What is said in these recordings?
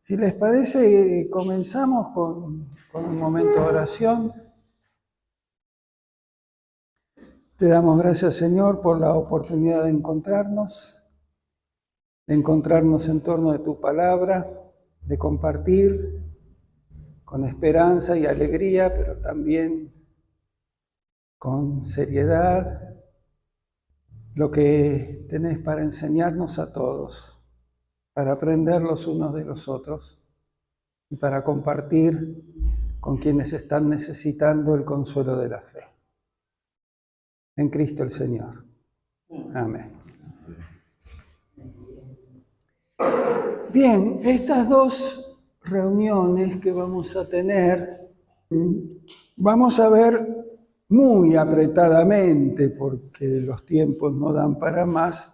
Si les parece, comenzamos con un momento de oración. Te damos gracias, Señor, por la oportunidad de encontrarnos en torno de tu palabra, de compartir con esperanza y alegría, pero también con seriedad, lo que tenés para enseñarnos a todos, para aprender los unos de los otros y para compartir con quienes están necesitando el consuelo de la fe. En Cristo el Señor. Amén. Bien, estas dos reuniones que vamos a tener, vamos a ver muy apretadamente, porque los tiempos no dan para más,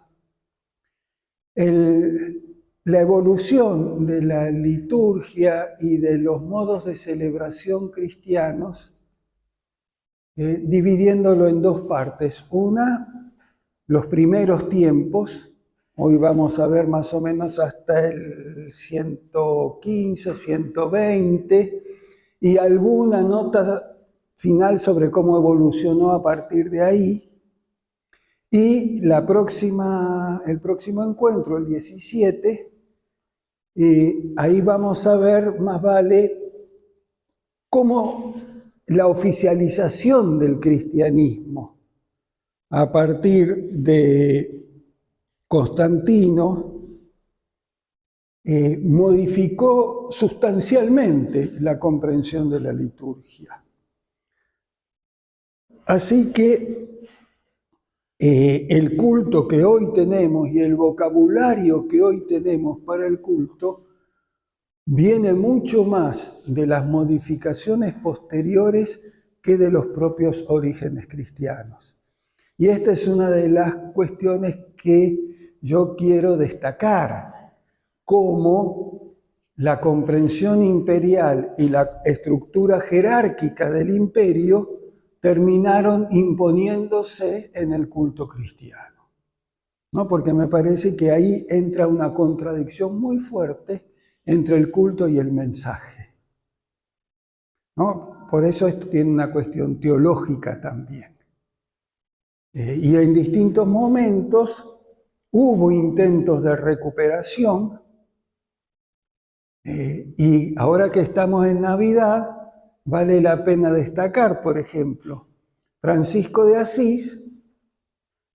la evolución de la liturgia y de los modos de celebración cristianos, dividiéndolo en dos partes. Una, los primeros tiempos. Hoy vamos a ver más o menos hasta el 115, 120, y alguna nota final sobre cómo evolucionó a partir de ahí. Y el próximo encuentro, el 17, ahí vamos a ver, más vale, cómo la oficialización del cristianismo a partir de Constantino modificó sustancialmente la comprensión de la liturgia. Así que el culto que hoy tenemos y el vocabulario que hoy tenemos para el culto viene mucho más de las modificaciones posteriores que de los propios orígenes cristianos. Y esta es una de las cuestiones que yo quiero destacar, cómo la comprensión imperial y la estructura jerárquica del imperio terminaron imponiéndose en el culto cristiano, ¿no? Porque me parece que ahí entra una contradicción muy fuerte entre el culto y el mensaje, ¿no? Por eso esto tiene una cuestión teológica también. Y en distintos momentos hubo intentos de recuperación, y ahora que estamos en Navidad, vale la pena destacar, por ejemplo, Francisco de Asís,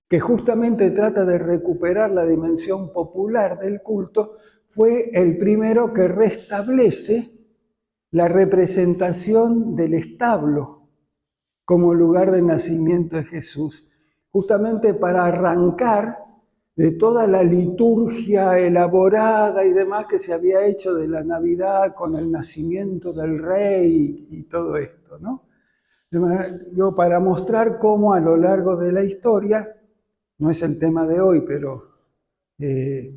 que justamente trata de recuperar la dimensión popular del culto, fue el primero que restablece la representación del establo como lugar de nacimiento de Jesús, justamente para arrancar de toda la liturgia elaborada y demás que se había hecho de la Navidad con el nacimiento del rey y todo esto, ¿no? Para mostrar cómo a lo largo de la historia, no es el tema de hoy, pero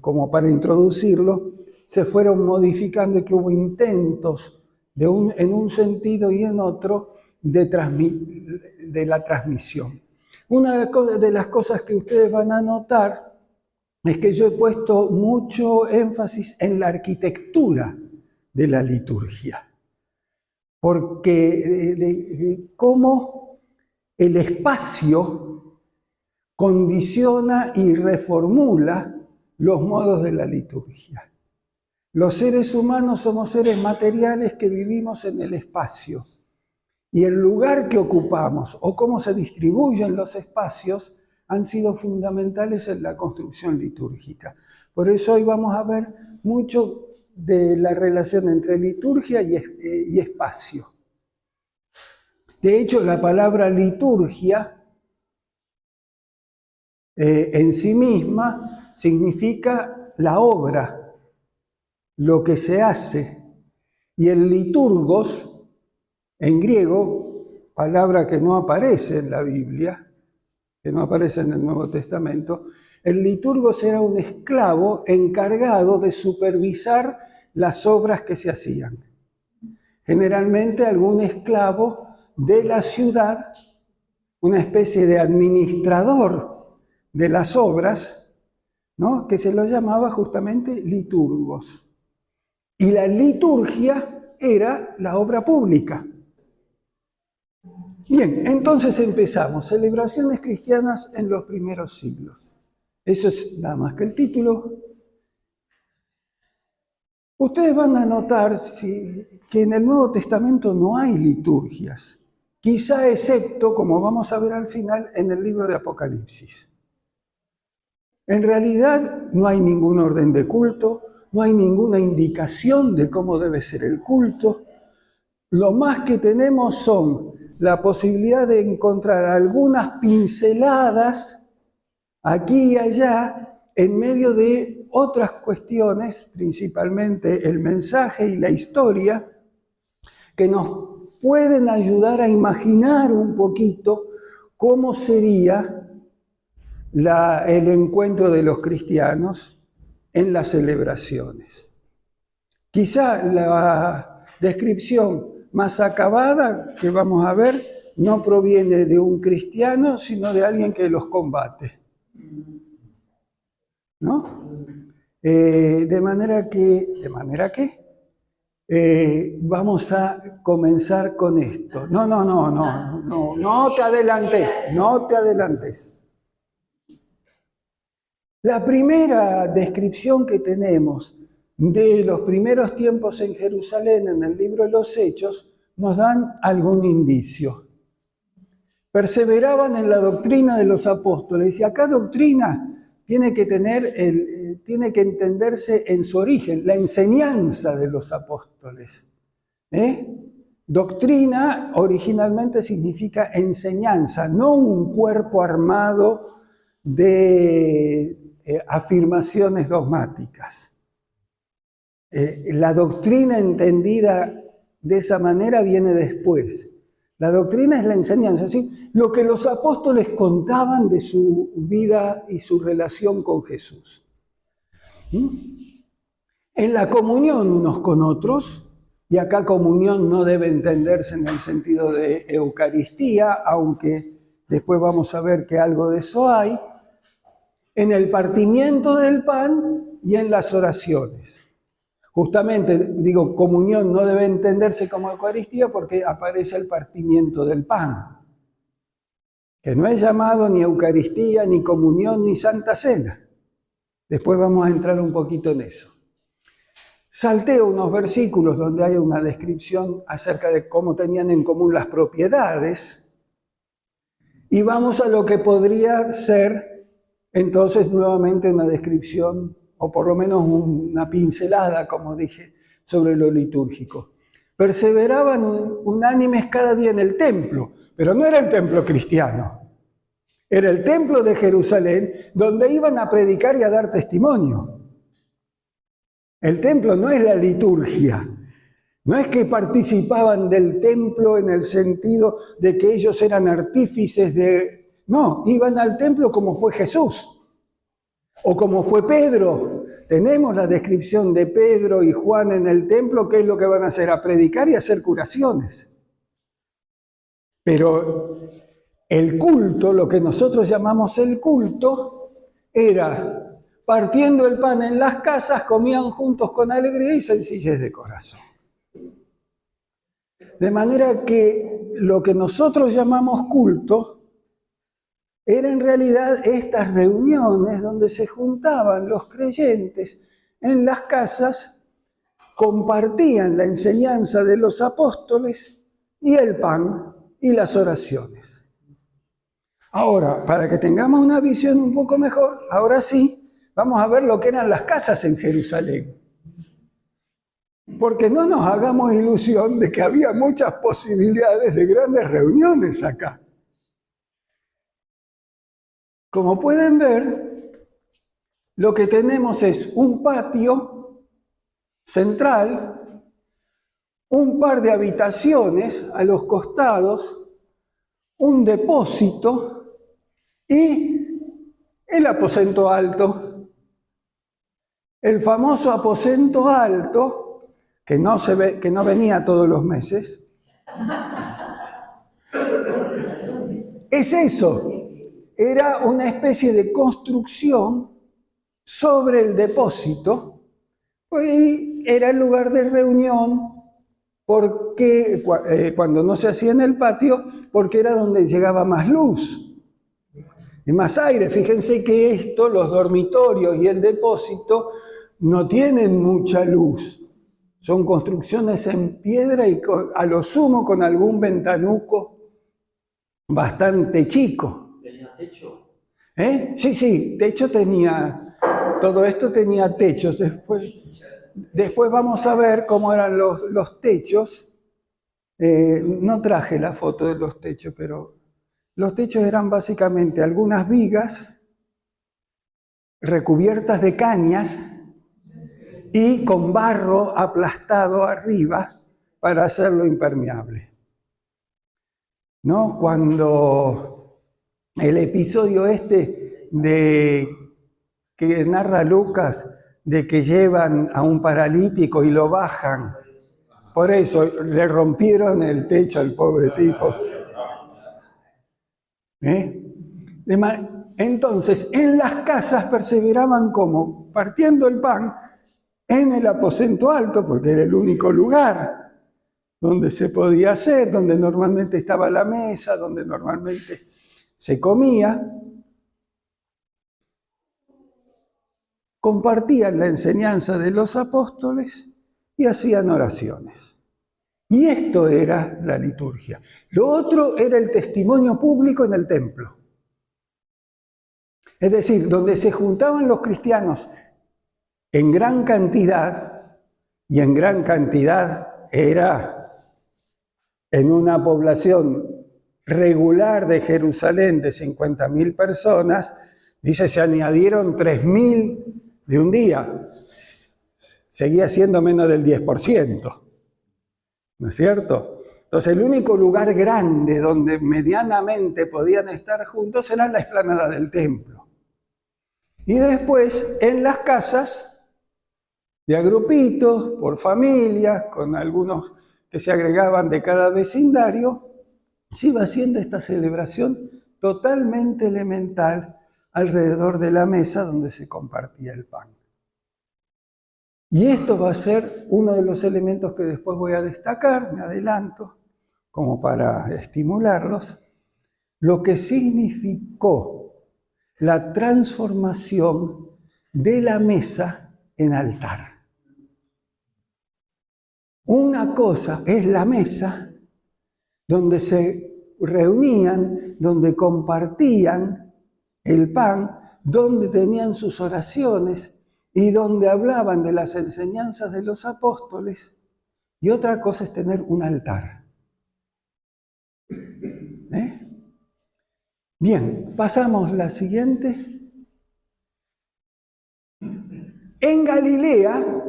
como para introducirlo, se fueron modificando y que hubo intentos en un sentido y en otro de la transmisión. Una de las cosas que ustedes van a notar es que yo he puesto mucho énfasis en la arquitectura de la liturgia, porque de cómo el espacio condiciona y reformula los modos de la liturgia. Los seres humanos somos seres materiales que vivimos en el espacio, y el lugar que ocupamos o cómo se distribuyen los espacios han sido fundamentales en la construcción litúrgica. Por eso hoy vamos a ver mucho de la relación entre liturgia y espacio. De hecho, la palabra liturgia en sí misma significa la obra, lo que se hace. Y el liturgos, en griego, palabra que no aparece en la Biblia, que no aparece en el Nuevo Testamento, el liturgos era un esclavo encargado de supervisar las obras que se hacían. Generalmente algún esclavo de la ciudad, una especie de administrador de las obras, ¿no? Que se lo llamaba justamente liturgos. y la liturgia era la obra pública. Bien, entonces empezamos. Celebraciones cristianas en los primeros siglos. Eso es nada más que el título. Ustedes van a notar que en el Nuevo Testamento no hay liturgias, quizá excepto, como vamos a ver al final, en el libro de Apocalipsis. En realidad no hay ningún orden de culto, no hay ninguna indicación de cómo debe ser el culto. Lo más que tenemos son la posibilidad de encontrar algunas pinceladas aquí y allá en medio de otras cuestiones, principalmente el mensaje y la historia, que nos pueden ayudar a imaginar un poquito cómo sería el encuentro de los cristianos en las celebraciones. Quizá la descripción más acabada que vamos a ver no proviene de un cristiano, sino de alguien que los combate. ¿No? De manera que vamos a comenzar con esto. No te adelantes. La primera descripción que tenemos de los primeros tiempos en Jerusalén en el libro de los Hechos nos dan algún indicio. Perseveraban en la doctrina de los apóstoles, y acá doctrina tiene que entenderse en su origen, la enseñanza de los apóstoles. Doctrina originalmente significa enseñanza, no un cuerpo armado de afirmaciones dogmáticas. La doctrina entendida de esa manera viene después. La doctrina es la enseñanza, ¿sí? Lo que los apóstoles contaban de su vida y su relación con Jesús. En la comunión unos con otros, y acá comunión no debe entenderse en el sentido de Eucaristía, aunque después vamos a ver que algo de eso hay, en el partimiento del pan y en las oraciones. Justamente, digo, comunión no debe entenderse como Eucaristía porque aparece el partimiento del pan, que no es llamado ni Eucaristía, ni comunión, ni Santa Cena. Después vamos a entrar un poquito en eso. Salteo unos versículos donde hay una descripción acerca de cómo tenían en común las propiedades y vamos a lo que podría ser entonces nuevamente una descripción o por lo menos una pincelada, como dije, sobre lo litúrgico. Perseveraban unánimes cada día en el templo, pero no era el templo cristiano, era el templo de Jerusalén, donde iban a predicar y a dar testimonio. El templo no es la liturgia, no es que participaban del templo en el sentido de que ellos eran artífices de... No, iban al templo como fue Jesús. O como fue Pedro. Tenemos la descripción de Pedro y Juan en el templo, ¿qué es lo que van a hacer? A predicar y a hacer curaciones. Pero el culto, lo que nosotros llamamos el culto, era partiendo el pan en las casas, comían juntos con alegría y sencillez de corazón. De manera que lo que nosotros llamamos culto era en realidad estas reuniones donde se juntaban los creyentes en las casas, compartían la enseñanza de los apóstoles y el pan y las oraciones. Ahora, para que tengamos una visión un poco mejor, ahora sí, vamos a ver lo que eran las casas en Jerusalén. Porque no nos hagamos ilusión de que había muchas posibilidades de grandes reuniones acá. Como pueden ver, lo que tenemos es un patio central, un par de habitaciones a los costados, un depósito y el aposento alto. El famoso aposento alto, que no venía todos los meses, es eso. Era una especie de construcción sobre el depósito y era el lugar de reunión porque cuando no se hacía en el patio, porque era donde llegaba más luz y más aire. Fíjense que esto, los dormitorios y el depósito, no tienen mucha luz. Son construcciones en piedra y a lo sumo con algún ventanuco bastante chico. ¿Tenía techo? Sí, techo tenía. Todo esto tenía techos. Después vamos a ver cómo eran los techos. No traje la foto de los techos, pero los techos eran básicamente algunas vigas recubiertas de cañas y con barro aplastado arriba para hacerlo impermeable. ¿No? Cuando el episodio que narra Lucas, de que llevan a un paralítico y lo bajan, por eso le rompieron el techo al pobre tipo. Entonces, en las casas perseveraban como partiendo el pan en el aposento alto, porque era el único lugar donde se podía hacer, donde normalmente estaba la mesa, donde normalmente se comía. Compartían la enseñanza de los apóstoles y hacían oraciones. Y esto era la liturgia. Lo otro era el testimonio público en el templo. Es decir, donde se juntaban los cristianos en gran cantidad, y en gran cantidad era en una población regular de Jerusalén de 50.000 personas, dice, se añadieron 3.000 de un día. Seguía siendo menos del 10%. ¿No es cierto? Entonces, el único lugar grande donde medianamente podían estar juntos era la explanada del templo. Y después, en las casas, de a grupitos, por familias, con algunos que se agregaban de cada vecindario, se iba haciendo esta celebración totalmente elemental alrededor de la mesa donde se compartía el pan. Y esto va a ser uno de los elementos que después voy a destacar, me adelanto, como para estimularlos, lo que significó la transformación de la mesa en altar. Una cosa es la mesa donde se reunían, donde compartían el pan, donde tenían sus oraciones y donde hablaban de las enseñanzas de los apóstoles, y otra cosa es tener un altar. Bien, pasamos la siguiente. En Galilea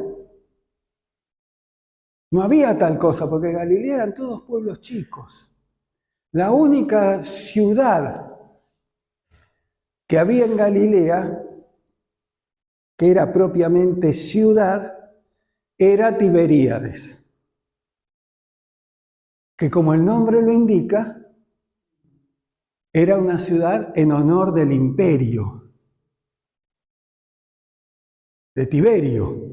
no había tal cosa, porque Galilea eran todos pueblos chicos. La única ciudad que había en Galilea, que era propiamente ciudad, era Tiberíades, que como el nombre lo indica, era una ciudad en honor del imperio de Tiberio.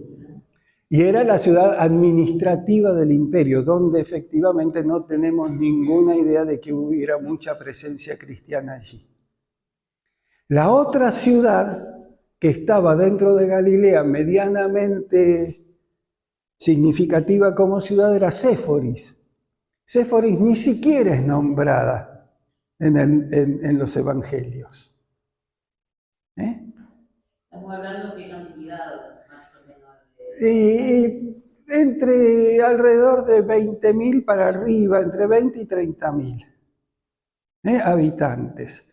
Y era la ciudad administrativa del imperio, donde efectivamente no tenemos ninguna idea de que hubiera mucha presencia cristiana allí. La otra ciudad que estaba dentro de Galilea, medianamente significativa como ciudad, era Séforis. Séforis ni siquiera es nombrada en los evangelios. Estamos hablando de qué cantidad, más o menos. Y entre alrededor de 20.000 para arriba, entre 20 y 30.000 habitantes.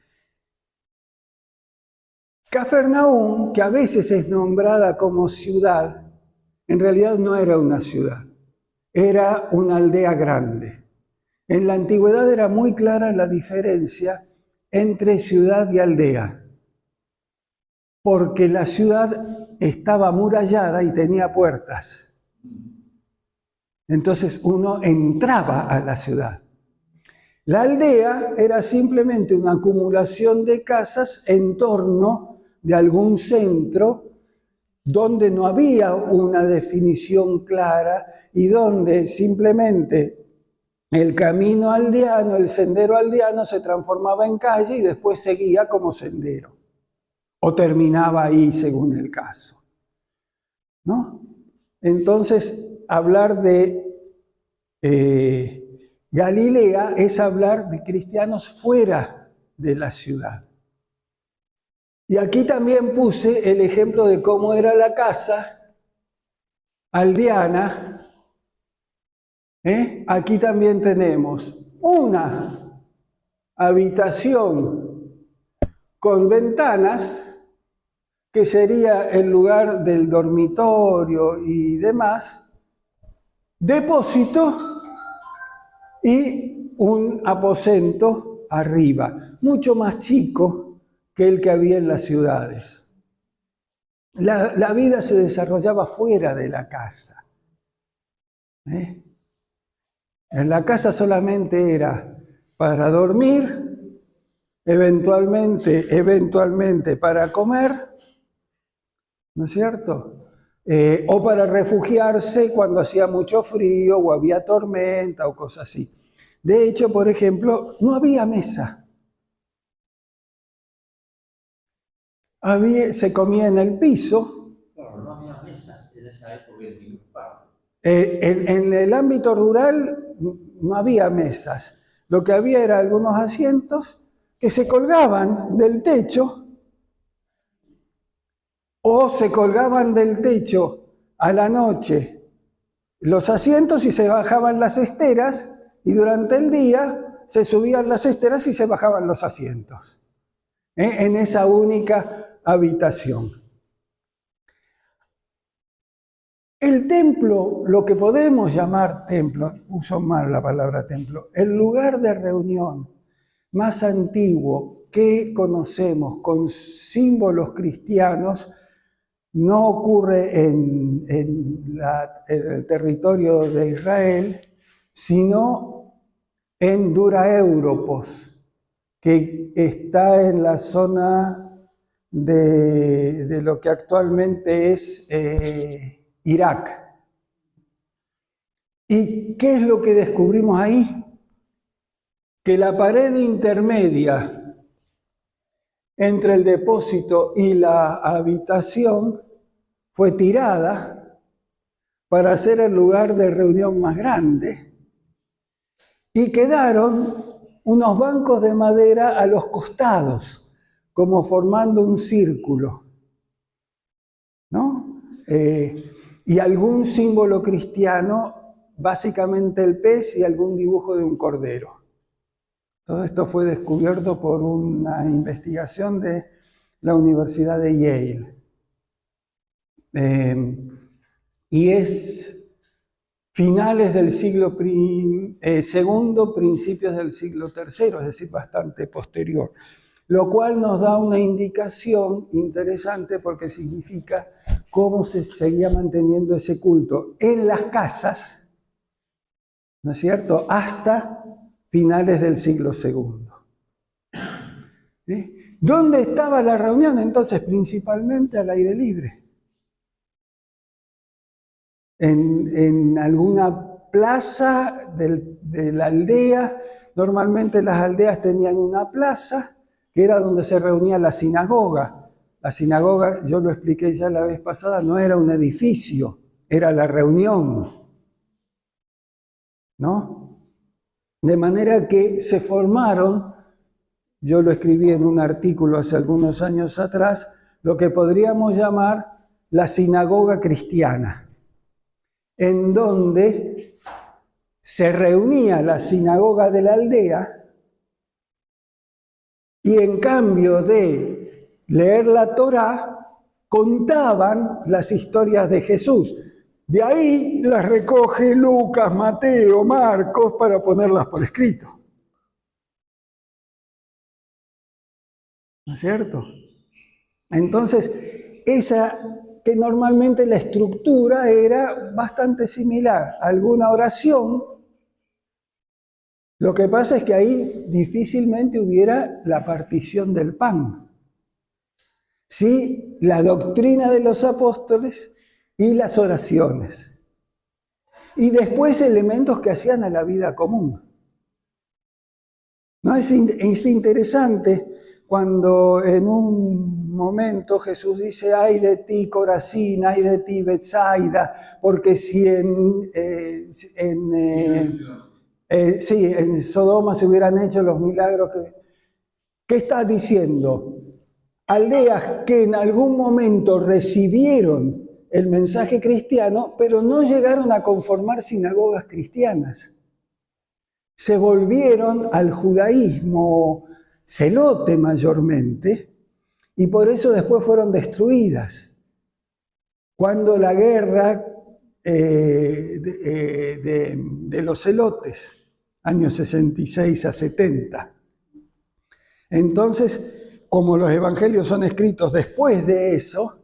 Cafarnaúm, que a veces es nombrada como ciudad, en realidad no era una ciudad, era una aldea grande. En la antigüedad era muy clara la diferencia entre ciudad y aldea, porque la ciudad estaba amurallada y tenía puertas. Entonces uno entraba a la ciudad. La aldea era simplemente una acumulación de casas en torno de algún centro donde no había una definición clara y donde simplemente el camino aldeano, el sendero aldeano se transformaba en calle y después seguía como sendero, o terminaba ahí según el caso, ¿no? Entonces, hablar de Galilea es hablar de cristianos fuera de la ciudad. Y aquí también puse el ejemplo de cómo era la casa aldeana. Aquí también tenemos una habitación con ventanas, que sería el lugar del dormitorio y demás, depósito y un aposento arriba, mucho más chico que el que había en las ciudades. La vida se desarrollaba fuera de la casa. En la casa solamente era para dormir, eventualmente para comer, ¿no es cierto? O para refugiarse cuando hacía mucho frío o había tormenta o cosas así. De hecho, por ejemplo, no había mesa. Se comía en el piso. Claro, no había mesas en esa época en ningún parte. En el ámbito rural no había mesas. Lo que había eran algunos asientos que se colgaban del techo o se colgaban del techo a la noche los asientos y se bajaban las esteras y durante el día se subían las esteras y se bajaban los asientos en esa única habitación. El templo, lo que podemos llamar templo, uso mal la palabra templo, el lugar de reunión más antiguo que conocemos con símbolos cristianos, no ocurre en el territorio de Israel, sino en Dura-Europos, que está en la zona de lo que actualmente es Irak. ¿Y qué es lo que descubrimos ahí? Que la pared intermedia entre el depósito y la habitación fue tirada para hacer el lugar de reunión más grande y quedaron unos bancos de madera a los costados, como formando un círculo, ¿no? Y algún símbolo cristiano, básicamente el pez y algún dibujo de un cordero. Todo esto fue descubierto por una investigación de la Universidad de Yale. Y es finales del siglo segundo, principios del siglo tercero, es decir, bastante posterior. Lo cual nos da una indicación interesante porque significa cómo se seguía manteniendo ese culto en las casas, ¿no es cierto?, hasta finales del siglo segundo. ¿Sí? ¿Dónde estaba la reunión? Entonces, principalmente al aire libre. En alguna plaza de la aldea. Normalmente las aldeas tenían una plaza, que era donde se reunía la sinagoga. La sinagoga, yo lo expliqué ya la vez pasada, no era un edificio, era la reunión, ¿no? De manera que se formaron, yo lo escribí en un artículo hace algunos años atrás, lo que podríamos llamar la sinagoga cristiana, en donde se reunía la sinagoga de la aldea y en cambio de leer la Torá, contaban las historias de Jesús. De ahí las recoge Lucas, Mateo, Marcos para ponerlas por escrito. ¿No es cierto? Entonces, esa que normalmente la estructura era bastante similar. Alguna oración. Lo que pasa es que ahí difícilmente hubiera la partición del pan. ¿sí? La doctrina de los apóstoles y las oraciones. Y después elementos que hacían a la vida común. ¿No? Es interesante cuando en un momento Jesús dice, ay de ti Corazín, ay de ti Betsaida, porque si en Sodoma se hubieran hecho los milagros ¿qué está diciendo? Aldeas que en algún momento recibieron el mensaje cristiano, pero no llegaron a conformar sinagogas cristianas. Se volvieron al judaísmo celote mayormente, y por eso después fueron destruidas. Cuando la guerra de los celotes, años 66 a 70. Entonces, como los evangelios son escritos después de eso,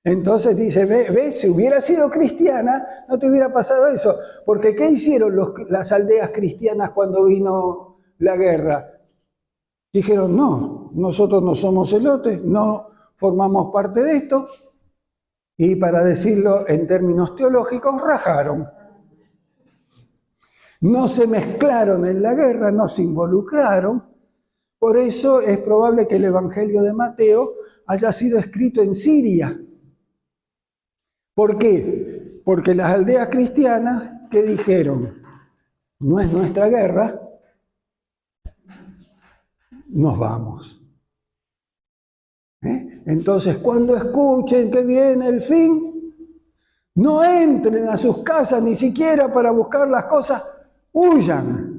entonces dice, ve, si hubiera sido cristiana, no te hubiera pasado eso. Porque ¿qué hicieron las aldeas cristianas cuando vino la guerra? Dijeron, no, nosotros no somos celotes, no formamos parte de esto. Y para decirlo en términos teológicos, rajaron. No se mezclaron en la guerra, no se involucraron. Por eso es probable que el Evangelio de Mateo haya sido escrito en Siria. ¿Por qué? Porque las aldeas cristianas, ¿qué dijeron? No es nuestra guerra, nos vamos. Entonces, cuando escuchen que viene el fin, no entren a sus casas ni siquiera para buscar las cosas, huyan.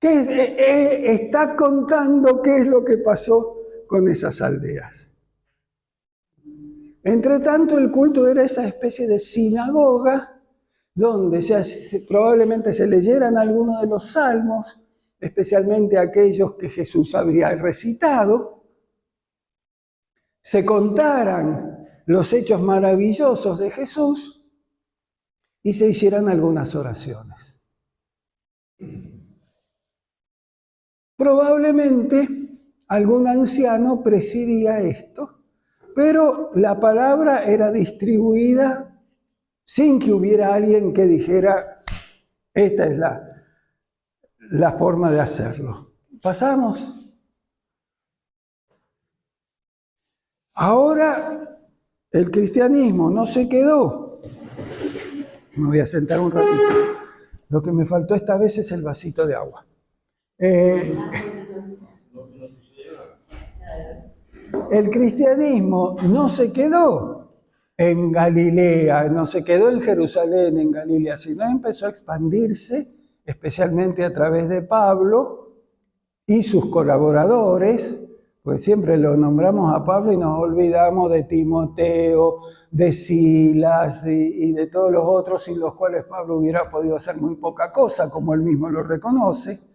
Está contando qué es lo que pasó con esas aldeas. Entre tanto, el culto era esa especie de sinagoga donde probablemente se leyeran algunos de los salmos, especialmente aquellos que Jesús había recitado, se contaran los hechos maravillosos de Jesús y se hicieran algunas oraciones. Probablemente algún anciano presidía esto, pero la palabra era distribuida sin que hubiera alguien que dijera, esta es la forma de hacerlo. ¿Pasamos? Ahora el cristianismo no se quedó. Me voy a sentar un ratito. Lo que me faltó esta vez es el vasito de agua. El cristianismo no se quedó en Galilea, no se quedó en Jerusalén, en Galilea, sino empezó a expandirse, especialmente a través de Pablo y sus colaboradores, pues siempre lo nombramos a Pablo y nos olvidamos de Timoteo, de Silas y de todos los otros sin los cuales Pablo hubiera podido hacer muy poca cosa, como él mismo lo reconoce.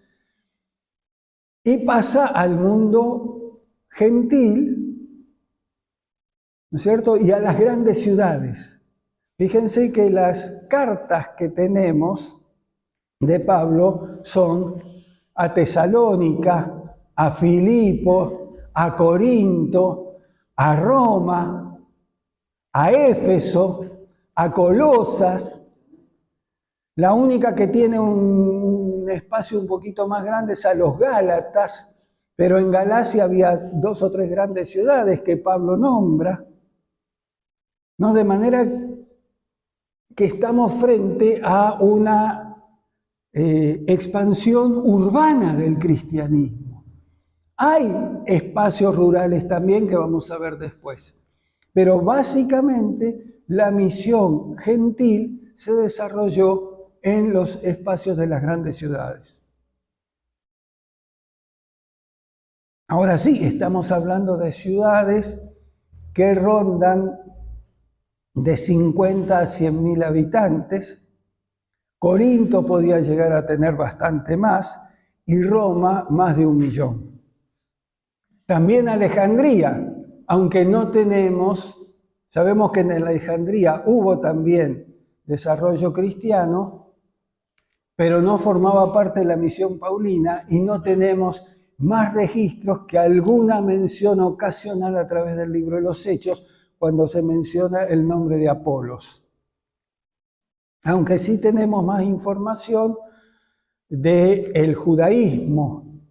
Y pasa al mundo gentil, ¿no es cierto? Y a las grandes ciudades. Fíjense que las cartas que tenemos de Pablo son a Tesalónica, a Filipo, a Corinto, a Roma, a Éfeso, a Colosas. La única que tiene un espacio un poquito más grande es a los Gálatas, pero en Galacia había 2 o 3 grandes ciudades que Pablo nombra, ¿no? De manera que estamos frente a una expansión urbana del cristianismo. Hay espacios rurales también que vamos a ver después, pero básicamente la misión gentil se desarrolló en los espacios de las grandes ciudades. Ahora sí, estamos hablando de ciudades que rondan de 50 a 100.000 habitantes. Corinto podía llegar a tener bastante más y Roma más de 1 millón. También Alejandría, aunque no sabemos que en Alejandría hubo también desarrollo cristiano, pero no formaba parte de la misión paulina y no tenemos más registros que alguna mención ocasional a través del libro de los Hechos, cuando se menciona el nombre de Apolos. Aunque sí tenemos más información del judaísmo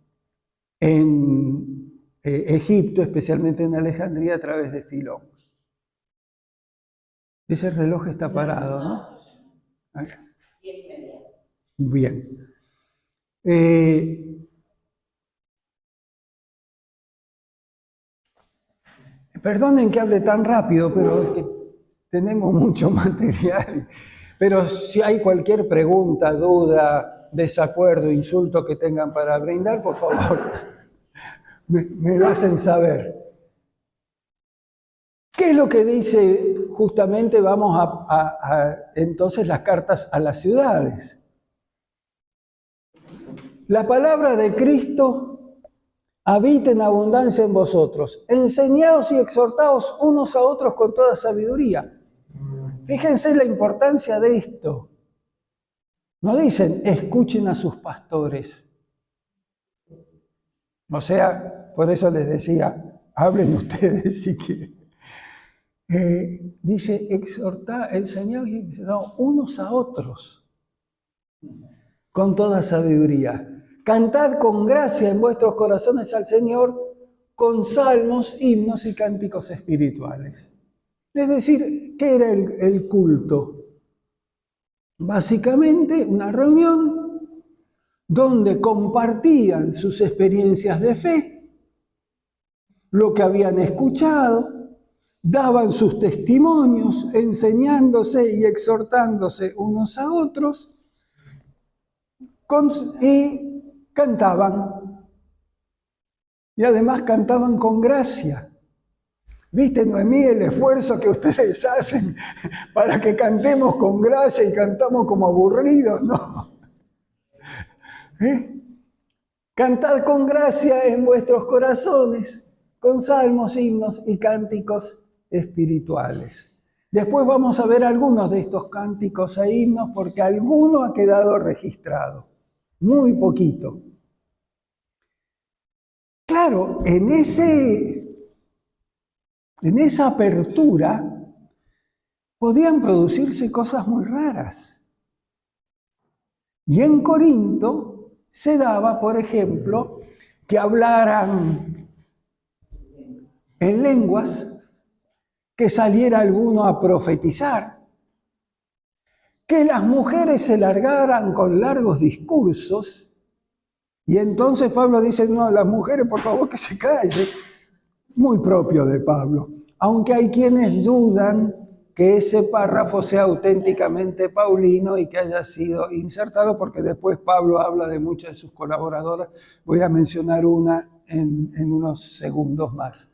en Egipto, especialmente en Alejandría, a través de Filón. Ese reloj está parado, ¿no? Acá. 10:30. Bien. Perdonen que hable tan rápido, pero es que tenemos mucho material. Pero si hay cualquier pregunta, duda, desacuerdo, insulto que tengan para brindar, por favor, me lo hacen saber. ¿Qué es lo que dice justamente? Vamos entonces las cartas a las ciudades. La palabra de Cristo habita en abundancia en vosotros. Enseñaos y exhortaos unos a otros con toda sabiduría. Fíjense la importancia de esto. No dicen, escuchen a sus pastores. O sea, por eso les decía, hablen ustedes si quieren. Dice, exhortar, enseñaos y exhortaos unos a otros con toda sabiduría. Cantad con gracia en vuestros corazones al Señor con salmos, himnos y cánticos espirituales. Es decir, ¿qué era el culto? Básicamente una reunión donde compartían sus experiencias de fe, lo que habían escuchado, daban sus testimonios, enseñándose y exhortándose unos a otros, y cantaban. Y además cantaban con gracia. ¿Viste, Noemí, el esfuerzo que ustedes hacen para que cantemos con gracia y cantamos como aburridos? No. Cantad con gracia en vuestros corazones, con salmos, himnos y cánticos espirituales. Después vamos a ver algunos de estos cánticos e himnos porque alguno ha quedado registrado. Muy poquito. Claro, en esa apertura podían producirse cosas muy raras. Y en Corinto se daba, por ejemplo, que hablaran en lenguas, que saliera alguno a profetizar, que las mujeres se largaran con largos discursos. Y entonces Pablo dice, no, las mujeres por favor que se callen. Muy propio de Pablo. Aunque hay quienes dudan que ese párrafo sea auténticamente paulino y que haya sido insertado, porque después Pablo habla de muchas de sus colaboradoras. Voy a mencionar una en unos segundos más.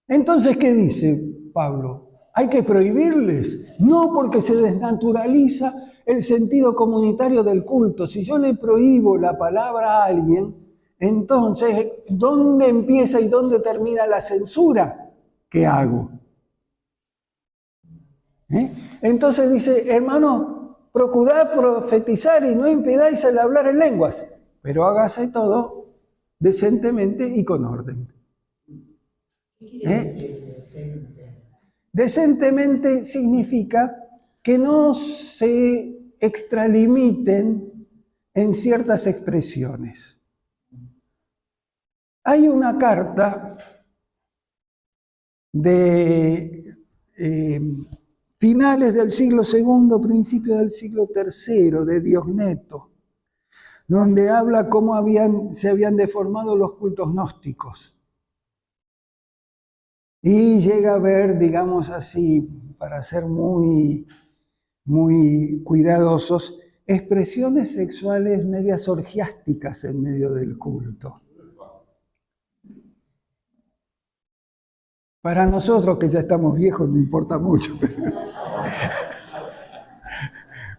Entonces, ¿qué dice Pablo? ¿Hay que prohibirles? No, porque se desnaturaliza el sentido comunitario del culto. Si yo le prohíbo la palabra a alguien, entonces, ¿dónde empieza y dónde termina la censura? ¿Qué hago? Entonces dice, hermano, procurad profetizar y no impidáis el hablar en lenguas, pero hágase todo decentemente y con orden. Decentemente significa que no se extralimiten en ciertas expresiones. Hay una carta de finales del siglo II, principios del siglo III, de Diogneto, donde habla cómo se habían deformado los cultos gnósticos. Y llega a ver, digamos así, para ser muy, muy cuidadosos, expresiones sexuales medias orgiásticas en medio del culto. Para nosotros que ya estamos viejos no importa mucho,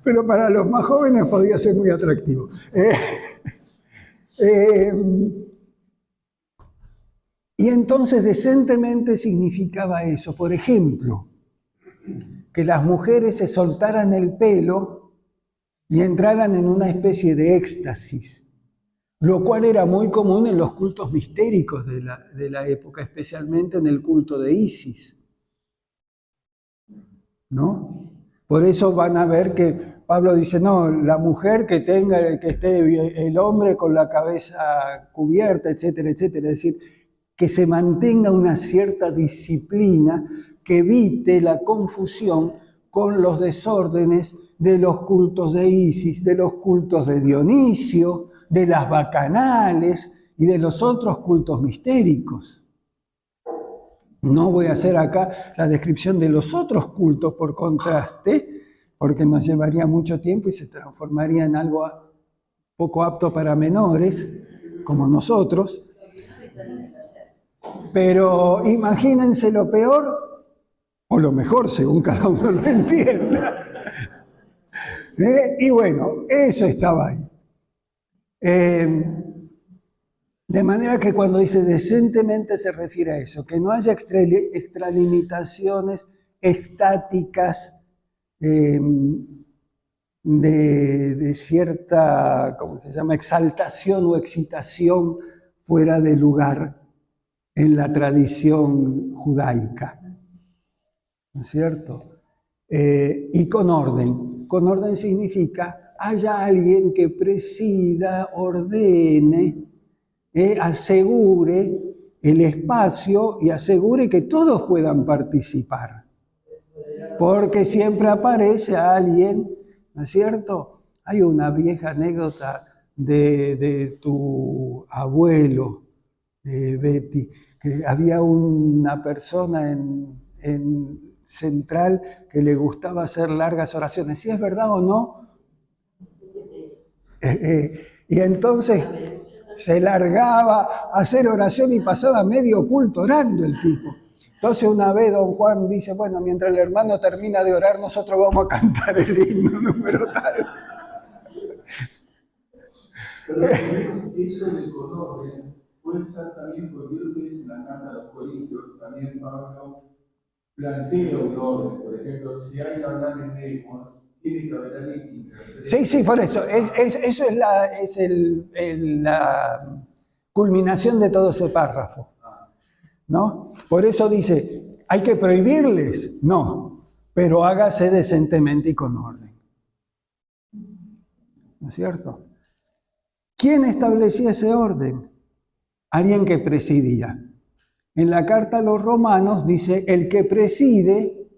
pero para los más jóvenes podría ser muy atractivo. Y entonces decentemente significaba eso. Por ejemplo, que las mujeres se soltaran el pelo y entraran en una especie de éxtasis, lo cual era muy común en los cultos mistéricos de la época, especialmente en el culto de Isis, ¿no? Por eso van a ver que Pablo dice, no, la mujer que esté el hombre con la cabeza cubierta, etcétera, etcétera. Es decir, que se mantenga una cierta disciplina que evite la confusión con los desórdenes de los cultos de Isis, de los cultos de Dionisio, de las bacanales y de los otros cultos mistéricos. No voy a hacer acá la descripción de los otros cultos por contraste, porque nos llevaría mucho tiempo y se transformaría en algo poco apto para menores, como nosotros. Pero imagínense lo peor o lo mejor, según cada uno lo entienda. Y bueno, eso estaba ahí. De manera que cuando dice decentemente se refiere a eso, que no haya extralimitaciones estáticas de cierta, ¿cómo se llama?, exaltación o excitación fuera de lugar en la tradición judaica, ¿no es cierto? Y con orden. Con orden significa haya alguien que presida, ordene, asegure el espacio y asegure que todos puedan participar. Porque siempre aparece alguien, ¿no es cierto? Hay una vieja anécdota de tu abuelo, Betty, que había una persona en Central que le gustaba hacer largas oraciones. ¿Sí es verdad o no? Y entonces se largaba a hacer oración y pasaba medio culto orando el tipo. Entonces una vez don Juan dice, bueno, mientras el hermano termina de orar, nosotros vamos a cantar el himno número tal. Pero eso del color, puede ser también porque lo que dice en la carta a los Corintios, también Pablo plantea un orden. Por ejemplo, si hay que hablar en lenguas, tiene que haber alguien que... Sí, por eso. Eso es la culminación de todo ese párrafo, ¿no? Por eso dice, ¿hay que prohibirles? No, pero hágase decentemente y con orden. ¿No es cierto? ¿Quién establecía ese orden? Alguien que presidía. En la carta a los romanos dice, el que preside,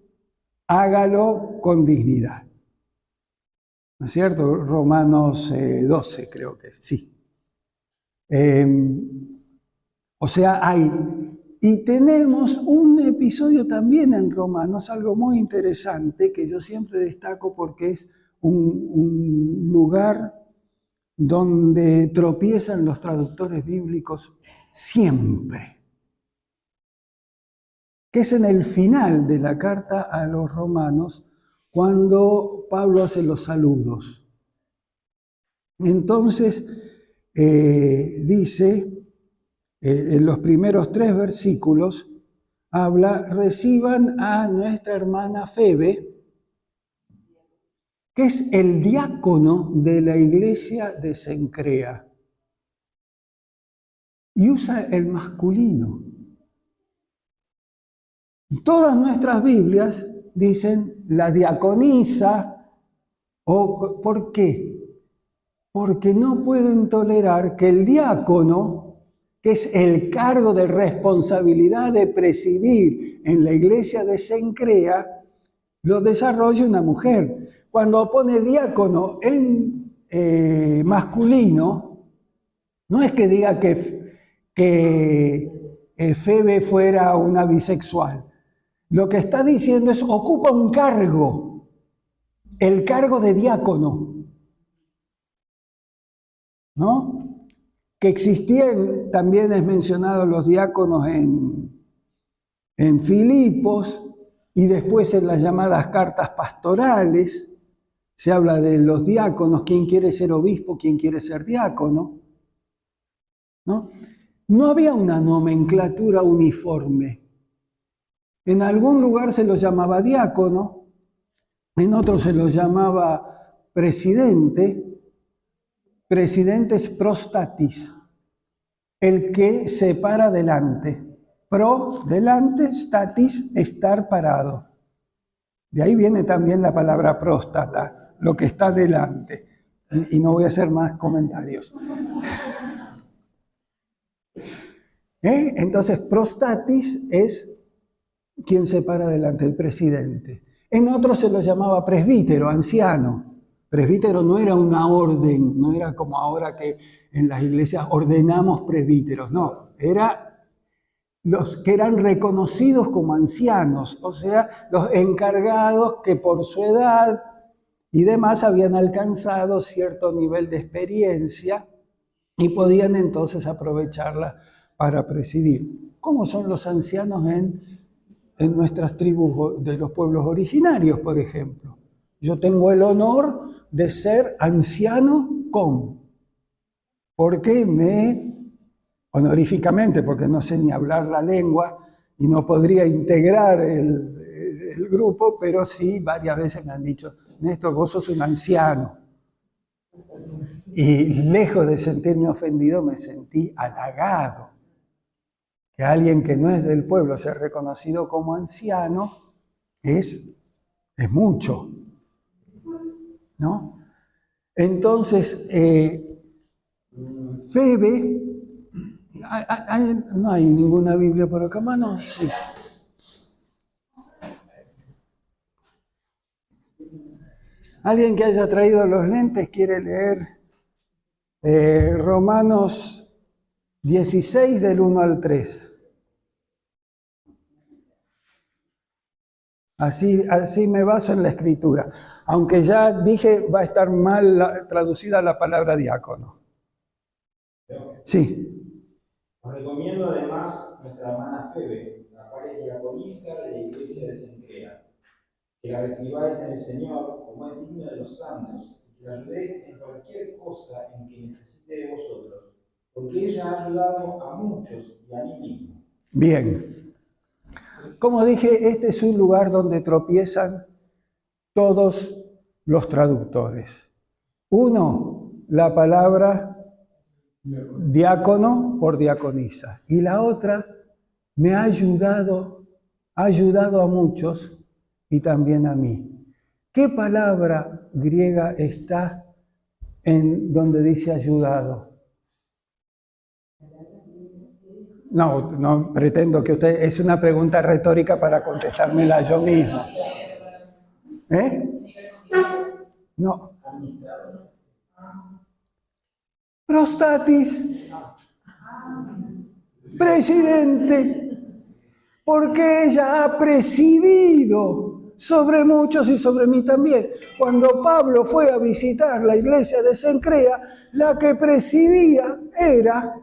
hágalo con dignidad. ¿No es cierto? Romanos 12 creo que sí. O sea, hay. Y tenemos un episodio también en Romanos, algo muy interesante que yo siempre destaco porque es un lugar donde tropiezan los traductores bíblicos siempre, que es en el final de la carta a los romanos, cuando Pablo hace los saludos. Entonces, dice, en los primeros 3 versículos, habla, reciban a nuestra hermana Febe, que es el diácono de la iglesia de Cencrea. Y usa el masculino. Todas nuestras Biblias dicen la diaconisa, ¿por qué? Porque no pueden tolerar que el diácono, que es el cargo de responsabilidad de presidir en la iglesia de Cencrea, lo desarrolle una mujer. Cuando pone diácono en masculino, no es que diga que Febe fuera una bisexual. Lo que está diciendo es ocupa un cargo, el cargo de diácono, ¿no? Que existían, también es mencionado los diáconos en Filipos y después en las llamadas cartas pastorales se habla de los diáconos, quién quiere ser obispo, quién quiere ser diácono, ¿no? No había una nomenclatura uniforme. En algún lugar se lo llamaba diácono, en otro se lo llamaba presidente, presidente es prostatis, el que se para delante. Pro, delante, statis, estar parado. De ahí viene también la palabra próstata, lo que está delante. Y no voy a hacer más comentarios. Entonces, prostatis es quien se para delante, el presidente. En otros se lo llamaba presbítero, anciano. Presbítero no era una orden, no era como ahora que en las iglesias ordenamos presbíteros, no, era los que eran reconocidos como ancianos, o sea, los encargados que por su edad y demás habían alcanzado cierto nivel de experiencia y podían entonces aprovecharla para presidir. ¿Cómo son los ancianos en nuestras tribus de los pueblos originarios, por ejemplo? Yo tengo el honor de ser anciano porque honoríficamente, porque no sé ni hablar la lengua y no podría integrar el grupo, pero sí varias veces me han dicho, Néstor, vos sos un anciano. Y lejos de sentirme ofendido, me sentí halagado. Que alguien que no es del pueblo sea reconocido como anciano es mucho, ¿no? Entonces, Febe, no hay ninguna Biblia por acá, mano. Sí. ¿Alguien que haya traído los lentes quiere leer Romanos 16 del 1 al 3? Así me baso en la escritura. Aunque ya dije, va a estar mal traducida la palabra diácono. Sí. Os recomiendo además nuestra hermana Febe, la cual es diaconisa de la iglesia de Cencrea, que la recibáis en el Señor como es digno de los santos, y que la ayudéis en cualquier cosa en que necesite de vosotros, porque ella ha ayudado a muchos y a mí mismo. Bien. Como dije, este es un lugar donde tropiezan todos los traductores. Uno, la palabra diácono por diaconisa. Y la otra, me ha ayudado a muchos y también a mí. ¿Qué palabra griega está en donde dice ayudado? No pretendo que usted... Es una pregunta retórica para contestármela yo mismo. No. Prostatis, presidente, porque ella ha presidido sobre muchos y sobre mí también. Cuando Pablo fue a visitar la iglesia de Cencrea, la que presidía era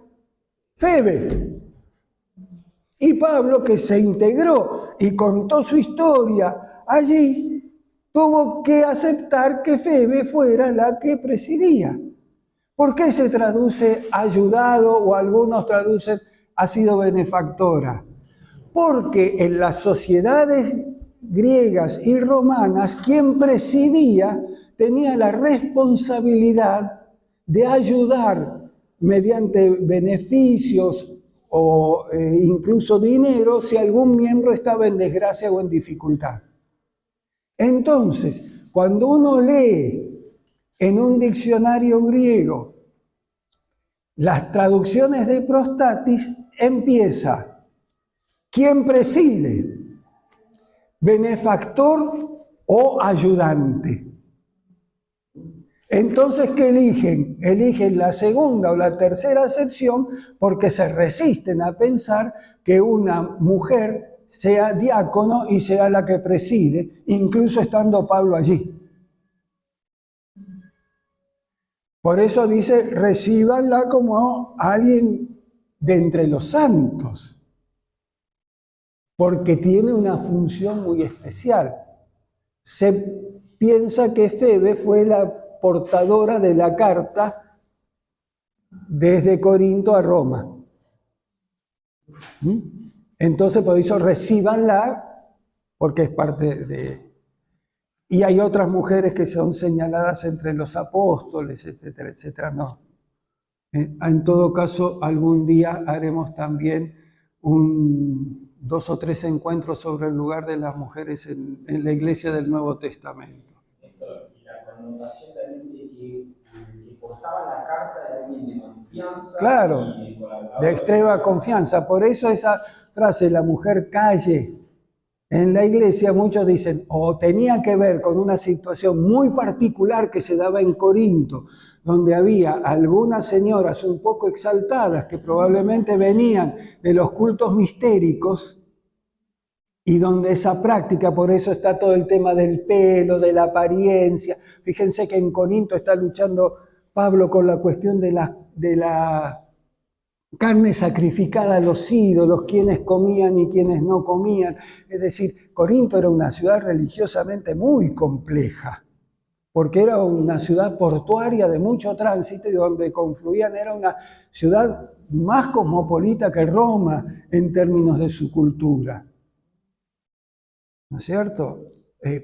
Febe. Y Pablo, que se integró y contó su historia allí, tuvo que aceptar que Febe fuera la que presidía. ¿Por qué se traduce ayudado o algunos traducen ha sido benefactora? Porque en las sociedades griegas y romanas, quien presidía tenía la responsabilidad de ayudar mediante beneficios o incluso dinero si algún miembro estaba en desgracia o en dificultad. Entonces, cuando uno lee en un diccionario griego las traducciones de prostatis, empieza ¿quién preside? Benefactor o ayudante. Entonces, ¿qué eligen? Eligen la segunda o la tercera acepción porque se resisten a pensar que una mujer sea diácono y sea la que preside, incluso estando Pablo allí. Por eso dice, recíbanla como alguien de entre los santos, porque tiene una función muy especial. Se piensa que Febe fue la portadora de la carta desde Corinto a Roma. Entonces, por eso recíbanla, porque es parte de... y hay otras mujeres que son señaladas entre los apóstoles, etcétera, etcétera. No. En todo caso, algún día haremos también 2 o 3 encuentros sobre el lugar de las mujeres en la iglesia del Nuevo Testamento. Y la connotación también de que portaba la carta de alguien de confianza. Claro, y de extrema confianza. Por eso esa frase, la mujer calle, en la iglesia muchos dicen, o tenía que ver con una situación muy particular que se daba en Corinto, donde había algunas señoras un poco exaltadas que probablemente venían de los cultos mistéricos, y donde esa práctica, por eso está todo el tema del pelo, de la apariencia. Fíjense que en Corinto está luchando Pablo con la cuestión de la carne sacrificada a los ídolos, quienes comían y quienes no comían. Es decir, Corinto era una ciudad religiosamente muy compleja, porque era una ciudad portuaria de mucho tránsito y donde confluían, era una ciudad más cosmopolita que Roma en términos de su cultura. ¿No es cierto?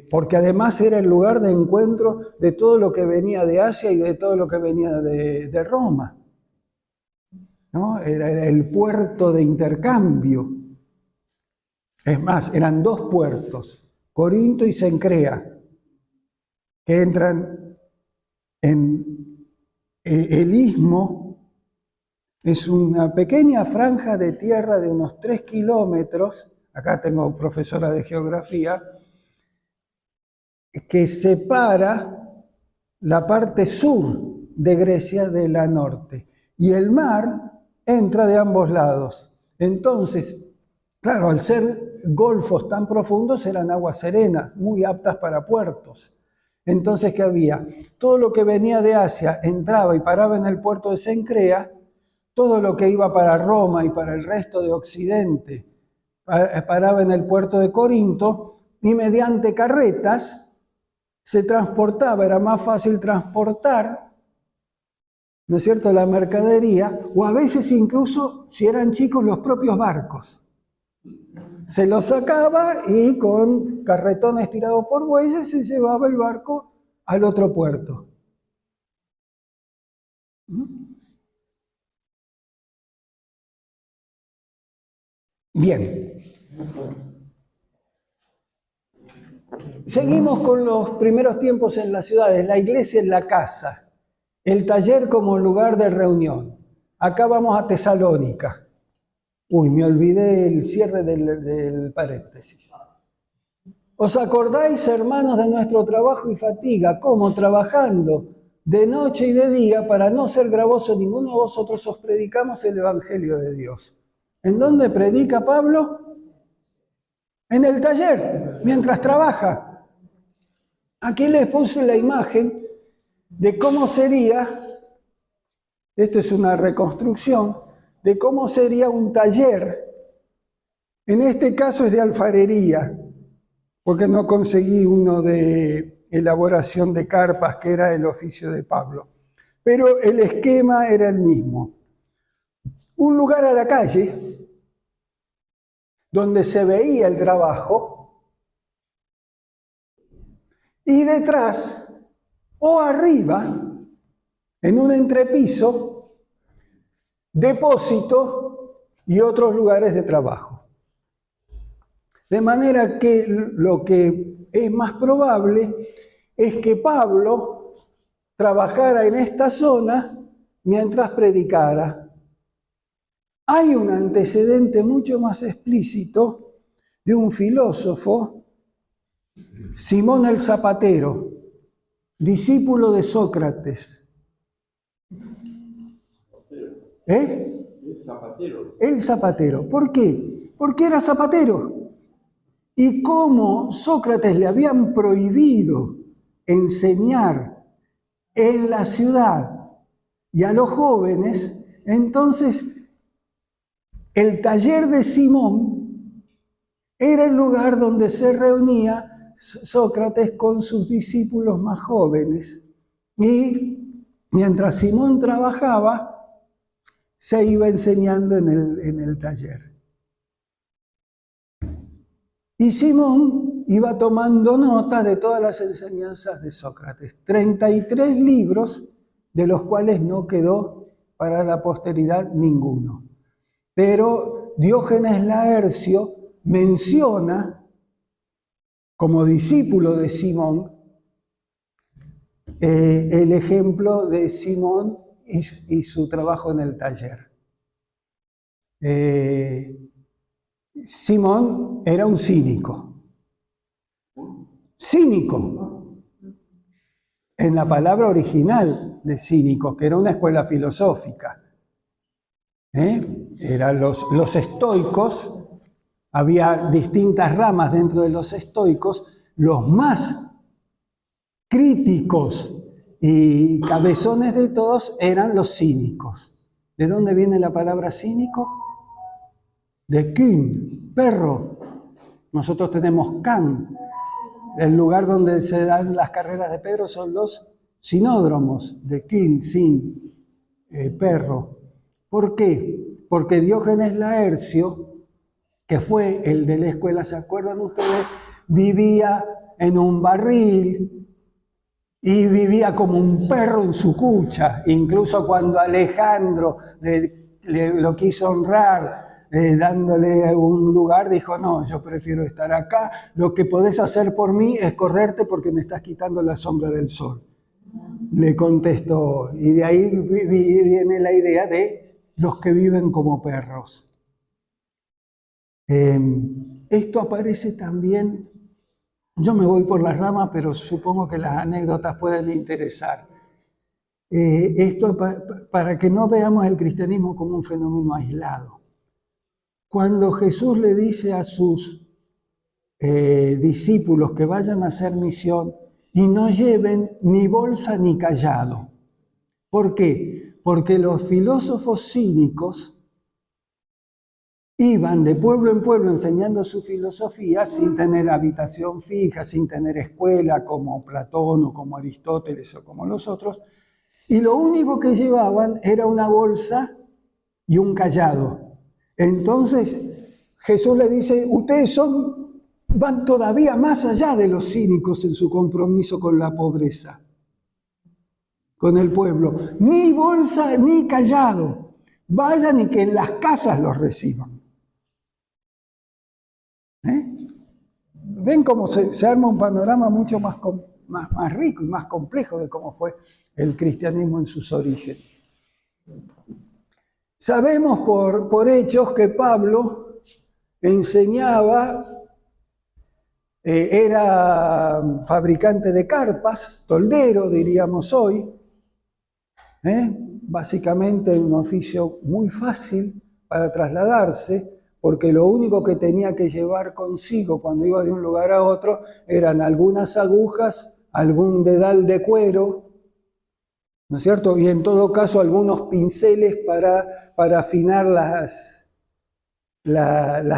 Porque además era el lugar de encuentro de todo lo que venía de Asia y de todo lo que venía de Roma, ¿no? Era el puerto de intercambio. Es más, eran 2 puertos, Corinto y Cencrea, que entran en el istmo. Es una pequeña franja de tierra de unos 3 kilómetros, acá tengo profesora de geografía, que separa la parte sur de Grecia de la norte. Y el mar entra de ambos lados. Entonces, claro, al ser golfos tan profundos eran aguas serenas, muy aptas para puertos. Entonces, ¿qué había? Todo lo que venía de Asia entraba y paraba en el puerto de Cencrea, todo lo que iba para Roma y para el resto de Occidente paraba en el puerto de Corinto, y mediante carretas se transportaba, era más fácil transportar, ¿no es cierto?, la mercadería, o a veces incluso, si eran chicos, los propios barcos. Se los sacaba y con carretones tirados por bueyes se llevaba el barco al otro puerto. Bien. Seguimos con los primeros tiempos en las ciudades, la iglesia en la casa, el taller como lugar de reunión. Acá vamos a Tesalónica. Uy, me olvidé el cierre del paréntesis. ¿Os acordáis, hermanos, de nuestro trabajo y fatiga? ¿Cómo? Trabajando de noche y de día para no ser gravoso ninguno de vosotros, os predicamos el Evangelio de Dios. ¿En dónde predica Pablo? En el taller, mientras trabaja. Aquí les puse la imagen de cómo sería, esto es una reconstrucción, de cómo sería un taller. En este caso es de alfarería, porque no conseguí uno de elaboración de carpas, que era el oficio de Pablo. Pero el esquema era el mismo. Un lugar a la calle, donde se veía el trabajo, y detrás o arriba, en un entrepiso, depósito y otros lugares de trabajo. De manera que lo que es más probable es que Pablo trabajara en esta zona mientras predicara. Hay un antecedente mucho más explícito de un filósofo, Simón el Zapatero, discípulo de Sócrates. El zapatero. El zapatero. ¿Por qué? Porque era zapatero. Y como Sócrates le habían prohibido enseñar en la ciudad y a los jóvenes, entonces el taller de Simón era el lugar donde se reunía Sócrates con sus discípulos más jóvenes. Y mientras Simón trabajaba, se iba enseñando en el taller. Y Simón iba tomando nota de todas las enseñanzas de Sócrates. 33 libros, de los cuales no quedó para la posteridad ninguno. Pero Diógenes Laercio menciona, como discípulo de Simón, el ejemplo de Simón y su trabajo en el taller. Simón era un cínico. Cínico. En la palabra original de cínico, que era una escuela filosófica. Eran los estoicos, había distintas ramas dentro de los estoicos, los más críticos y cabezones de todos eran los cínicos. ¿De dónde viene la palabra cínico? De Kühn, perro. Nosotros tenemos Can. El lugar donde se dan las carreras de Pedro son los sinódromos de Kühn, sin, perro. ¿Por qué? Porque Diógenes Laercio, que fue el de la escuela, ¿se acuerdan ustedes? Vivía en un barril y vivía como un perro en su cucha. Incluso cuando Alejandro lo quiso honrar, dándole un lugar, dijo, no, yo prefiero estar acá. Lo que podés hacer por mí es correrte porque me estás quitando la sombra del sol. Le contestó. Y de ahí viene la idea de los que viven como perros. Esto aparece también, yo me voy por las ramas, pero supongo que las anécdotas pueden interesar. Esto para que no veamos el cristianismo como un fenómeno aislado. Cuando Jesús le dice a sus discípulos que vayan a hacer misión y no lleven ni bolsa ni cayado. ¿Por qué? Porque los filósofos cínicos iban de pueblo en pueblo enseñando su filosofía sin tener habitación fija, sin tener escuela como Platón o como Aristóteles o como los otros, y lo único que llevaban era una bolsa y un cayado. Entonces Jesús le dice, ustedes van todavía más allá de los cínicos en su compromiso con la pobreza, con el pueblo. Ni bolsa ni cayado. Vayan y que en las casas los reciban. Ven cómo se arma un panorama mucho más rico y más complejo de cómo fue el cristianismo en sus orígenes. Sabemos por hechos que Pablo enseñaba, era fabricante de carpas, toldero diríamos hoy, básicamente un oficio muy fácil para trasladarse, porque lo único que tenía que llevar consigo cuando iba de un lugar a otro eran algunas agujas, algún dedal de cuero, ¿no es cierto? Y en todo caso algunos pinceles para afinar las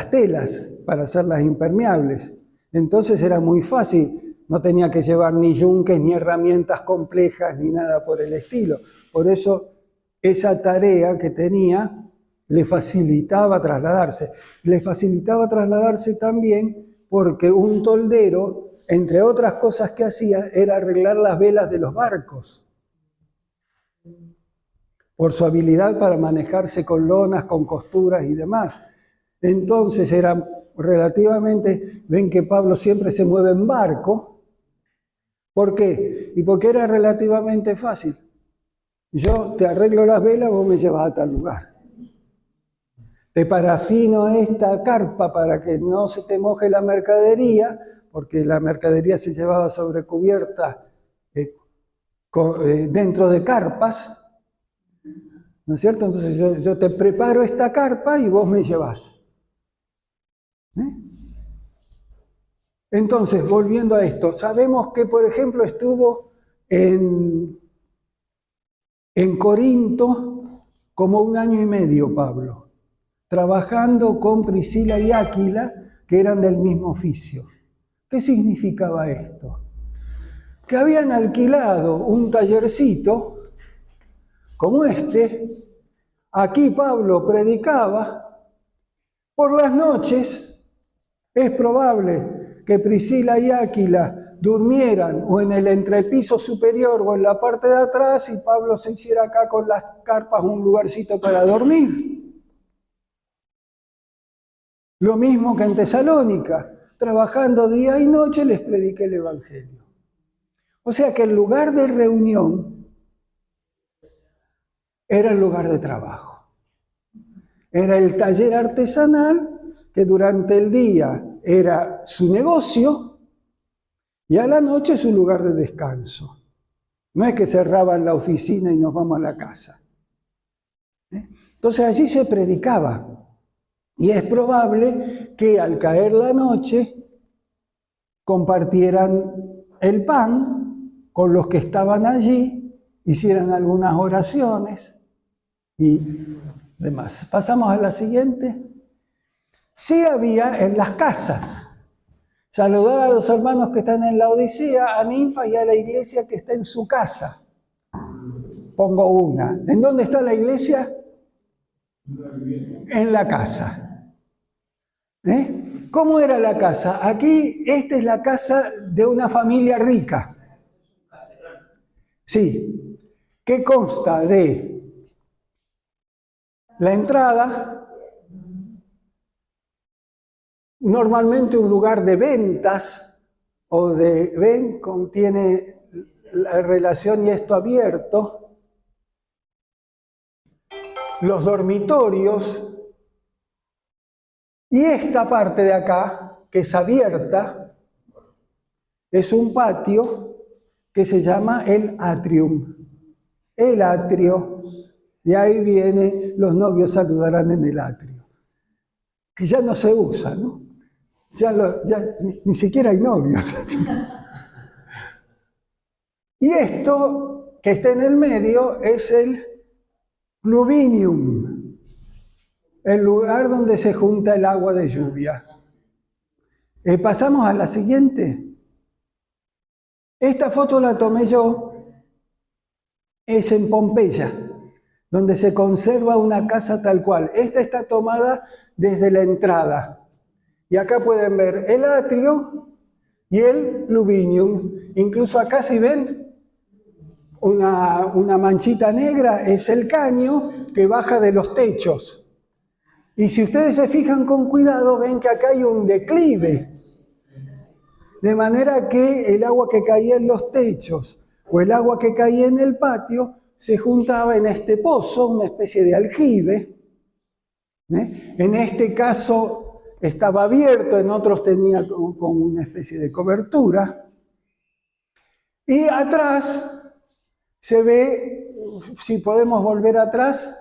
telas, para hacerlas impermeables. Entonces era muy fácil, no tenía que llevar ni yunques, ni herramientas complejas, ni nada por el estilo. Por eso esa tarea que tenía le facilitaba trasladarse. Le facilitaba trasladarse también porque un toldero, entre otras cosas que hacía, era arreglar las velas de los barcos. Por su habilidad para manejarse con lonas, con costuras y demás. Entonces era relativamente, ven que Pablo siempre se mueve en barco. ¿Por qué? Y porque era relativamente fácil. Yo te arreglo las velas, vos me llevas a tal lugar. Te parafino esta carpa para que no se te moje la mercadería, porque la mercadería se llevaba sobre cubierta dentro de carpas, ¿no es cierto? Entonces yo te preparo esta carpa y vos me llevas. Entonces, volviendo a esto, sabemos que, por ejemplo, estuvo en Corinto como 1 año y medio Pablo, trabajando con Priscila y Áquila, que eran del mismo oficio. ¿Qué significaba esto? Que habían alquilado un tallercito como este. Aquí Pablo predicaba. Por las noches es probable que Priscila y Áquila durmieran o en el entrepiso superior o en la parte de atrás y Pablo se hiciera acá con las carpas un lugarcito para dormir. Lo mismo que en Tesalónica, trabajando día y noche les prediqué el Evangelio. O sea que el lugar de reunión era el lugar de trabajo. Era el taller artesanal que durante el día era su negocio y a la noche su lugar de descanso. No es que cerraban la oficina y nos vamos a la casa. Entonces allí se predicaba. Y es probable que al caer la noche compartieran el pan con los que estaban allí, hicieran algunas oraciones y demás. Pasamos a la siguiente. Sí había en las casas. Saludar a los hermanos que están en la Odisea, a Ninfa y a la iglesia que está en su casa. Pongo una. ¿En dónde está la iglesia? En la casa. ¿Cómo era la casa? Aquí, esta es la casa de una familia rica. Sí, que consta de la entrada, normalmente un lugar de ventas o de, contiene la relación y esto abierto, los dormitorios, y esta parte de acá, que es abierta, es un patio que se llama el atrium. El atrio, de ahí viene, los novios saludarán en el atrio. Que ya no se usa, ¿no? Ya ni siquiera hay novios. Y esto que está en el medio es el pluvinium, el lugar donde se junta el agua de lluvia. Pasamos a la siguiente. Esta foto la tomé yo, es en Pompeya, donde se conserva una casa tal cual. Esta está tomada desde la entrada. Y acá pueden ver el atrio y el pluvinium. Incluso acá si ven una manchita negra, es el caño que baja de los techos. Y si ustedes se fijan con cuidado, ven que acá hay un declive. De manera que el agua que caía en los techos o el agua que caía en el patio se juntaba en este pozo, una especie de aljibe. En este caso estaba abierto, en otros tenía como una especie de cobertura. Y atrás se ve, si podemos volver atrás,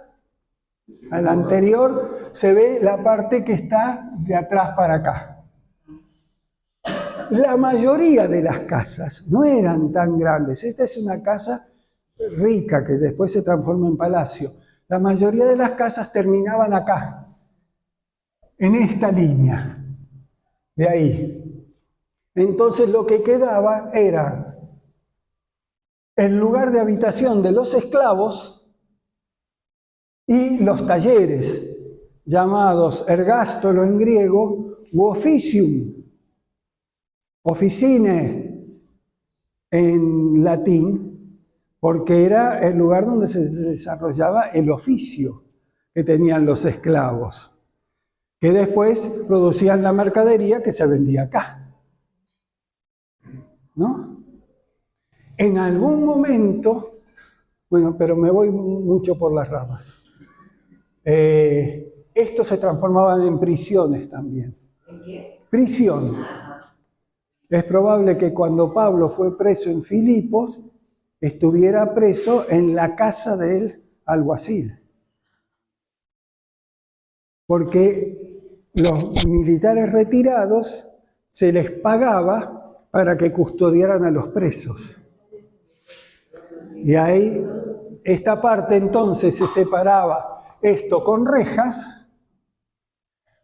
al anterior, se ve la parte que está de atrás para acá. La mayoría de las casas no eran tan grandes. Esta es una casa rica que después se transforma en palacio. La mayoría de las casas terminaban acá, en esta línea, de ahí. Entonces lo que quedaba era el lugar de habitación de los esclavos y los talleres, llamados ergástolo en griego, u officium, officine en latín, porque era el lugar donde se desarrollaba el oficio que tenían los esclavos, que después producían la mercadería que se vendía acá. ¿No? En algún momento, bueno, pero me voy mucho por las ramas. Estos se transformaban en prisiones también. ¿En qué? Prisión. Es probable que cuando Pablo fue preso en Filipos, estuviera preso en la casa del alguacil. Porque los militares retirados se les pagaba para que custodiaran a los presos. Y ahí, esta parte entonces se separaba esto con rejas.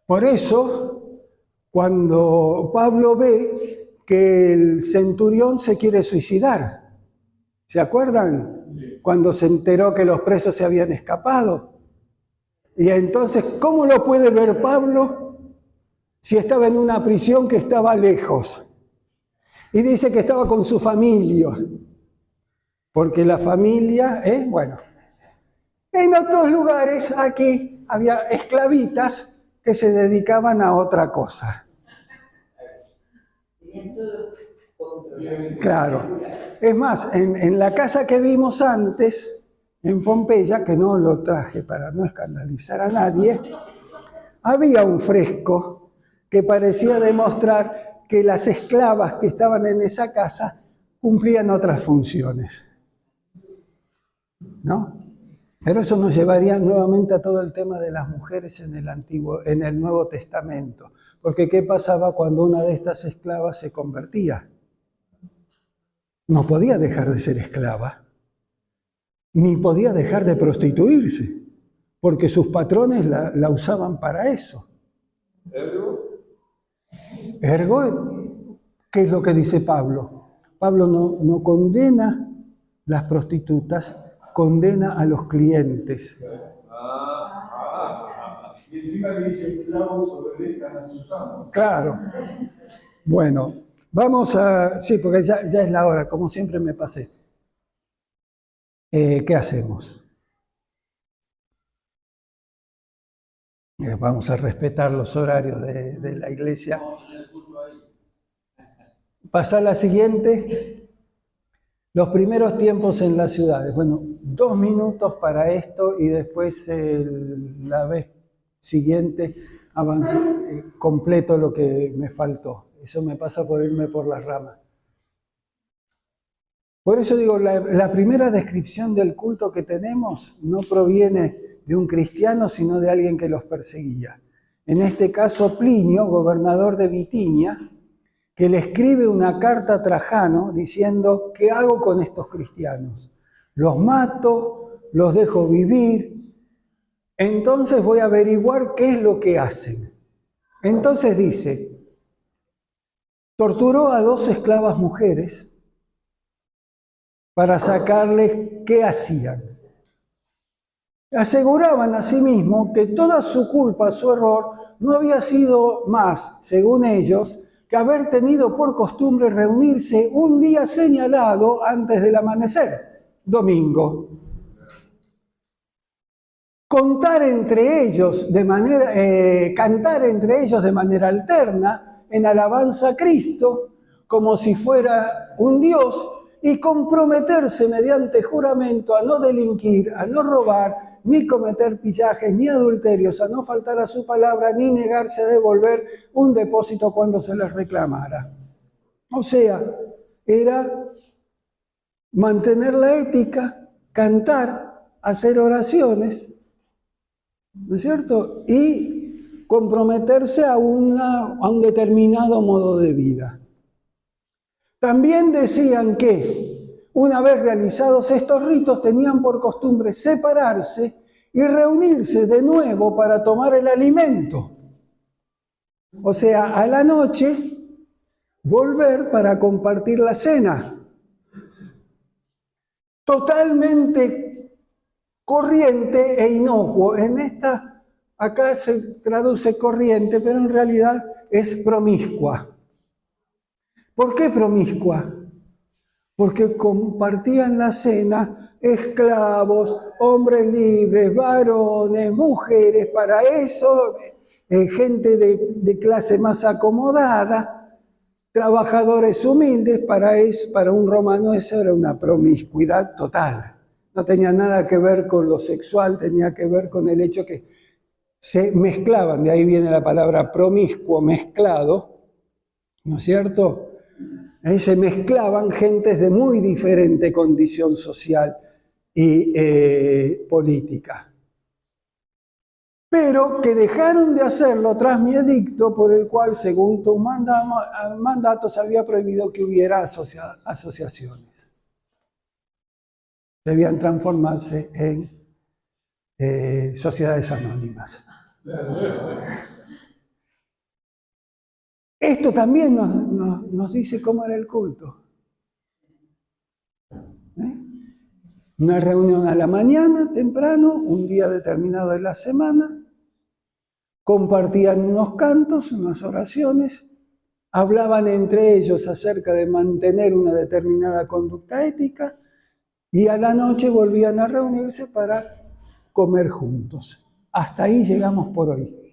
Por eso, cuando Pablo ve que el centurión se quiere suicidar, ¿se acuerdan? Sí. Cuando se enteró que los presos se habían escapado. Y entonces, ¿cómo lo puede ver Pablo? si estaba en una prisión que estaba lejos. Y dice que estaba con su familia, porque la familia, bueno. En otros lugares, aquí, había esclavitas que se dedicaban a otra cosa. Claro. Es más, en la casa que vimos antes, en Pompeya, que no lo traje para no escandalizar a nadie, había un fresco que parecía demostrar que las esclavas que estaban en esa casa cumplían otras funciones. ¿No? Pero eso nos llevaría nuevamente a todo el tema de las mujeres en el Nuevo Testamento. Porque ¿qué pasaba cuando una de estas esclavas se convertía? No podía dejar de ser esclava, ni podía dejar de prostituirse, porque sus patrones la usaban para eso. Ergo, ¿qué es lo que dice Pablo? Pablo no condena las prostitutas, condena a los clientes. Y encima le dice, esclavos obedezcan a sus amos. Claro. Bueno, vamos a... Sí, porque ya es la hora, como siempre me pasé. ¿Qué hacemos? Vamos a respetar los horarios de la iglesia. Pasa la siguiente. Los primeros tiempos en las ciudades. Bueno, 2 minutos para esto y después la vez siguiente completo lo que me faltó. Eso me pasa por irme por las ramas. Por eso digo, la primera descripción del culto que tenemos no proviene de un cristiano, sino de alguien que los perseguía. En este caso, Plinio, gobernador de Bitinia, que le escribe una carta a Trajano diciendo, ¿qué hago con estos cristianos? Los mato, los dejo vivir, entonces voy a averiguar qué es lo que hacen. Entonces dice, torturó a 2 esclavas mujeres para sacarles qué hacían. Aseguraban a sí mismos que toda su culpa, su error, no había sido más, según ellos, que haber tenido por costumbre reunirse un día señalado antes del amanecer, domingo. Cantar entre ellos de manera alterna en alabanza a Cristo, como si fuera un Dios, y comprometerse mediante juramento a no delinquir, a no robar, ni cometer pillajes, ni adulterios, a no faltar a su palabra, ni negarse a devolver un depósito cuando se les reclamara. O sea, era mantener la ética, cantar, hacer oraciones, ¿no es cierto? Y comprometerse a un determinado modo de vida. También decían que, una vez realizados estos ritos, tenían por costumbre separarse y reunirse de nuevo para tomar el alimento. O sea, a la noche, volver para compartir la cena. Totalmente corriente e inocuo. Acá se traduce corriente, pero en realidad es promiscua. ¿Por qué promiscua? Porque compartían la cena esclavos, hombres libres, varones, mujeres, para eso, gente de clase más acomodada, trabajadores humildes, para un romano eso era una promiscuidad total. No tenía nada que ver con lo sexual, tenía que ver con el hecho que se mezclaban, de ahí viene la palabra promiscuo, mezclado, ¿no es cierto? Ahí se mezclaban gentes de muy diferente condición social y política. Pero que dejaron de hacerlo tras mi edicto, por el cual, según tus mandatos, había prohibido que hubiera asociaciones. Debían transformarse en sociedades anónimas. Esto también nos dice cómo era el culto. Una reunión a la mañana, temprano, un día determinado de la semana, compartían unos cantos, unas oraciones, hablaban entre ellos acerca de mantener una determinada conducta ética y a la noche volvían a reunirse para comer juntos. Hasta ahí llegamos por hoy.